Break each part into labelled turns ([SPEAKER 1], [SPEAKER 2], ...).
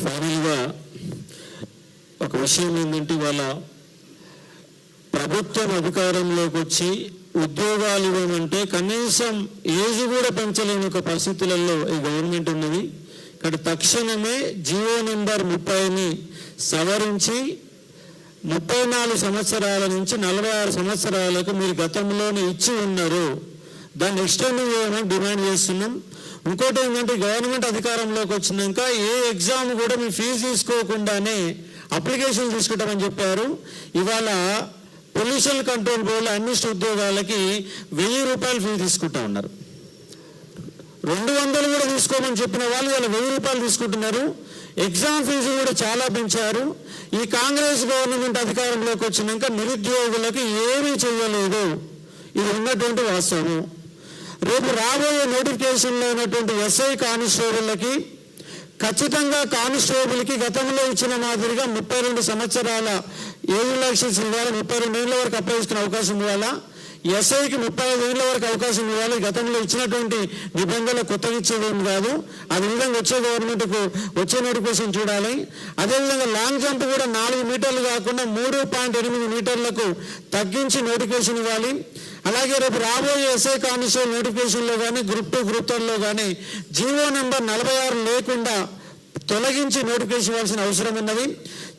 [SPEAKER 1] ఫైనల్గా ఒక విషయం ఏంటంటే, ఇవాళ ప్రభుత్వం అధికారంలోకి వచ్చి ఉద్యోగాలు ఇవ్వమంటే కనీసం ఏజ్ కూడా పెంచలేని ఒక పరిస్థితులలో ఈ గవర్నమెంట్ ఉన్నది. ఇక్కడ తక్షణమే జీవో నెంబర్ 30ని సవరించి 34 సంవత్సరాల నుంచి 46 సంవత్సరాలకు మీరు గతంలోనే ఇచ్చి ఉన్నారు, దాన్ని ఎక్స్టెండ్ చేయమని డిమాండ్ చేస్తున్నాం. ఇంకోటి ఏంటంటే, గవర్నమెంట్ అధికారంలోకి వచ్చినాక ఏ ఎగ్జామ్ కూడా మీ ఫీజు తీసుకోకుండానే అప్లికేషన్ తీసుకుంటామని చెప్పారు. ఇవాళ పొల్యూషన్ కంట్రోల్ బోర్డులో అన్ని ఉద్యోగాలకి 1000 రూపాయలు ఫీజు తీసుకుంటా ఉన్నారు. 200 కూడా తీసుకోమని చెప్పిన వాళ్ళు ఇలా 1000 రూపాయలు తీసుకుంటున్నారు. ఎగ్జామ్ ఫీజు కూడా చాలా పెంచారు. ఈ కాంగ్రెస్ గవర్నమెంట్ అధికారంలోకి వచ్చినాక నిరుద్యోగులకు ఏమీ చేయలేదు. ఇది ఉన్నటువంటి వాస్తవం. రేపు రాబోయే నోటిఫికేషన్లో ఉన్నటువంటి ఎస్ఐ కానిస్టేబుళ్ళకి ఖచ్చితంగా కానిస్టేబుల్కి గతంలో ఇచ్చిన మాదిరిగా 32 సంవత్సరాల ఏజ్ రిలాక్సేషన్ ఇవ్వాలి, 32 ఏళ్ళ వరకు అప్లై చేసుకునే అవకాశం ఇవ్వాలా. ఎస్ఐకి 35 ఏళ్ళ వరకు అవకాశం ఇవ్వాలి. గతంలో ఇచ్చినటువంటి నిబంధనలు కొత్తగా ఇచ్చేదేం కాదు. అదేవిధంగా వచ్చే గవర్నమెంట్కు వచ్చే నోటిఫికేషన్ చూడాలి. అదేవిధంగా లాంగ్ జంప్ కూడా 4 మీటర్లు కాకుండా 3.8 మీటర్లకు తగ్గించి నోటిఫికేషన్ ఇవ్వాలి. అలాగే రేపు రాబోయే ఎస్ఐ కానిస్టేబుల్ నోటిఫికేషన్లో కానీ గ్రూప్ 2 గ్రూప్ 3లో కానీ జీవో నెంబర్ 46 లేకుండా తొలగించి నోటిఫికేషన్ ఇవ్వాల్సిన అవసరం ఉన్నది.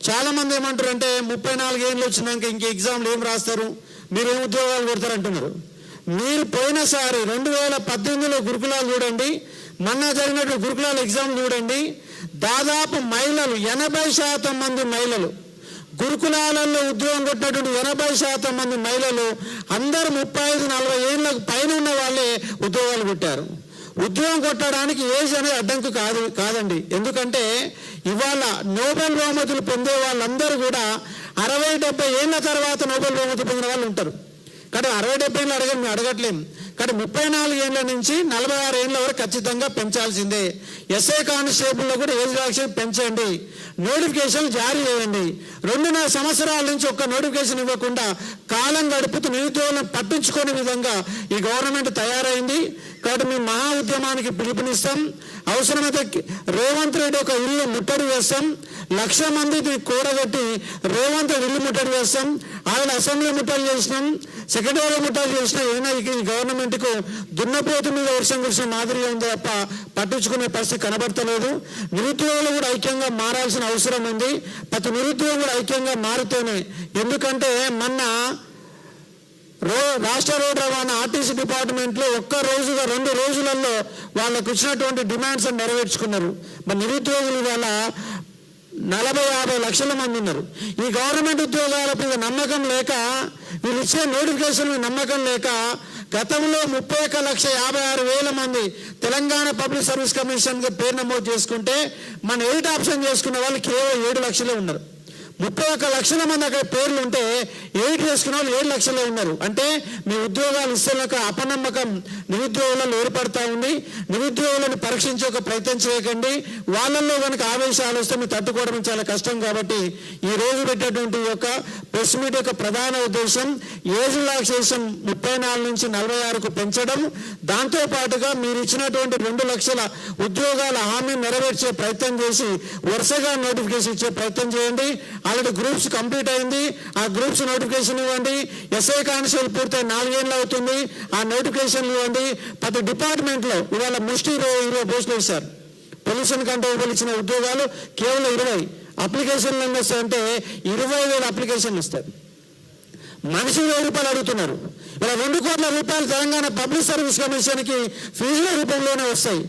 [SPEAKER 1] చాలామంది ఏమంటారు అంటే, 34 ఏళ్ళు వచ్చినాక ఇంక ఎగ్జామ్లు ఏం రాస్తారు, మీరు ఏం ఉద్యోగాలు కొడతారంటున్నారు. మీరు పోయినసారి 2018లో గురుకులాలు చూడండి, మొన్న జరిగినటువంటి గురుకులాల ఎగ్జామ్ చూడండి. దాదాపు మహిళలు 80% మంది మహిళలు గురుకులాలలో ఉద్యోగం కొట్టినటువంటి 80% మంది మహిళలు అందరూ 35-40 ఏళ్ళకు పైన ఉన్న వాళ్ళే ఉద్యోగాలు కొట్టారు. ఉద్యోగం కొట్టడానికి ఏజ్ అనేది అడ్డంకు కాదండి. ఎందుకంటే ఇవాళ నోబెల్ బహుమతులు పొందే వాళ్ళందరూ కూడా 60-70 ఏళ్ళ తర్వాత నోబెల్ బహుమతులు పొందిన వాళ్ళు ఉంటారు. కానీ 60-70 ఏళ్ళు మేము అడగట్లేము. కానీ 34 ఏళ్ళ నుంచి 46 ఏళ్ళ వరకు ఖచ్చితంగా పెంచాల్సిందే. ఎస్ఐ కానిస్టేబుల్లో కూడా ఏజ్ రిలాక్సేషన్ పెంచండి, నోటిఫికేషన్ జారీ చేయండి. 2.5 సంవత్సరాల నుంచి ఒక్క నోటిఫికేషన్ ఇవ్వకుండా కాలం గడుపుతూ నిరుద్యోగులను పట్టించుకునే విధంగా ఈ గవర్నమెంట్ తయారైంది. కాబట్టి మేము మహా ఉద్యమానికి పిలుపునిస్తాం. అవసరమైతే రేవంత్ రెడ్డి ఒక ఇల్లు ముట్టడి వేస్తాం, 1,00,000 మందిని కూడగట్టి రేవంత్ రెడ్డి ఇల్లు ముట్టడి వేస్తాం. ఆయన అసెంబ్లీ ముట్టడి చేసినాం, సెక్రటరీ ముట్టడి చేసినా. ఏమైనా ఈ గవర్నమెంట్కు దున్నపోతు మీద వర్షం కురిసిన మాదిరిగా ఉంది తప్ప పట్టించుకునే పరిస్థితి కనబడతలేదు. నిరుద్యోగులు కూడా ఐక్యంగా మారాల్సిన అవసరం ఉంది. ప్రతి నిరుద్యోగులు కూడా ఐక్యంగా మారితేనే. ఎందుకంటే మొన్న రాష్ట్ర రోడ్డు రవాణా ఆర్టీసీ డిపార్ట్మెంట్లో 2 రోజులలో వాళ్ళకు ఇచ్చినటువంటి డిమాండ్స్ నెరవేర్చుకున్నారు. మరి నిరుద్యోగులు ఇవాళ 40-50 లక్షల మంది ఉన్నారు. ఈ గవర్నమెంట్ ఉద్యోగాల మీద నమ్మకం లేక, వీళ్ళు ఇచ్చే నోటిఫికేషన్ మీద నమ్మకం లేక గతంలో 31,56,000 మంది తెలంగాణ పబ్లిక్ సర్వీస్ కమిషన్ పేరు నమోదు చేసుకుంటే మన 8 ఆప్షన్ చేసుకున్న వాళ్ళు కేవలం 7 లక్షలే ఉన్నారు. 31 లక్షల మంది అక్కడ పేర్లు ఉంటే 8 చేసుకున్న వాళ్ళు 7 లక్షలే ఉన్నారు. అంటే మీ ఉద్యోగాలు ఇస్తున్న అపనమ్మకం నిరుద్యోగులలో ఏర్పడతా ఉంది. నిరుద్యోగులను పరీక్షించే ఒక ప్రయత్నం చేయకండి. వాళ్ళల్లో కనుక ఆవేశాలు వస్తే మీరు తట్టుకోవడం చాలా కష్టం. కాబట్టి ఈ రోజు పెట్టేటువంటి యొక్క ప్రెస్ మీట్ యొక్క ప్రధాన ఉద్దేశం ఏజ్ రిలాక్సేషన్ 34 నుంచి 46కు పెంచడం. దాంతోపాటుగా మీరు ఇచ్చినటువంటి 2 లక్షల ఉద్యోగాల హామీని నెరవేర్చే ప్రయత్నం చేసి వరుసగా నోటిఫికేషన్ ఇచ్చే ప్రయత్నం చేయండి. ఆల్రెడీ గ్రూప్స్ కంప్లీట్ అయింది, ఆ గ్రూప్స్ నోటిఫికేషన్ ఇవ్వండి. ఎస్ఐ కానిస్టేబుల్ పూర్తయి 4 ఏళ్ళు అవుతుంది, ఆ నోటిఫికేషన్ ఇవ్వండి. ప్రతి డిపార్ట్మెంట్లో ఇవాళ ముష్టి 20 పోస్టులు ఇస్తారు. పొల్యూషన్ కంట్రోల్ ఇచ్చిన ఉద్యోగాలు కేవలం 20 అప్లికేషన్లు ఎన్ని వస్తాయంటే 20,000 అప్లికేషన్లు ఇస్తారు. మనిషి 1000 రూపాయలు అడుగుతున్నారు. ఇలా 2 కోట్ల రూపాయలు తెలంగాణ పబ్లిక్ సర్వీస్ కమిషన్కి ఫీజుల రూపంలోనే వస్తాయి.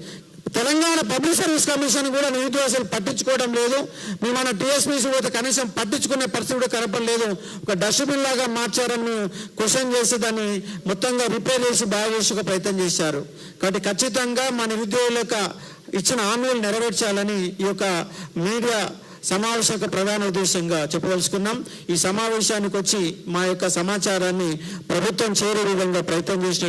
[SPEAKER 1] తెలంగాణ పబ్లిక్ సర్వీస్ కమిషన్ కూడా నిరుద్యోగులు పట్టించుకోవడం లేదు. మేము మన టీఎస్పీసీ పోతే కనీసం పట్టించుకునే పరిస్థితి కూడా కనపడలేదు. ఒక డస్ట్బిన్ లాగా మార్చారని మేము క్వశ్చన్ చేసి దాన్ని మొత్తంగా రిపేర్ చేసి బాగా చేసి ఒక ప్రయత్నం చేశారు. కాబట్టి ఖచ్చితంగా మన నిరుద్యోగుల యొక్క ఇచ్చిన హామీలు నెరవేర్చాలని ఈ యొక్క మీడియా సమావేశం యొక్క ప్రధాన ఉద్దేశంగా చెప్పవలసుకున్నాం. ఈ సమావేశానికి వచ్చి మా యొక్క సమాచారాన్ని ప్రభుత్వం చేరే విధంగా ప్రయత్నం చేసిన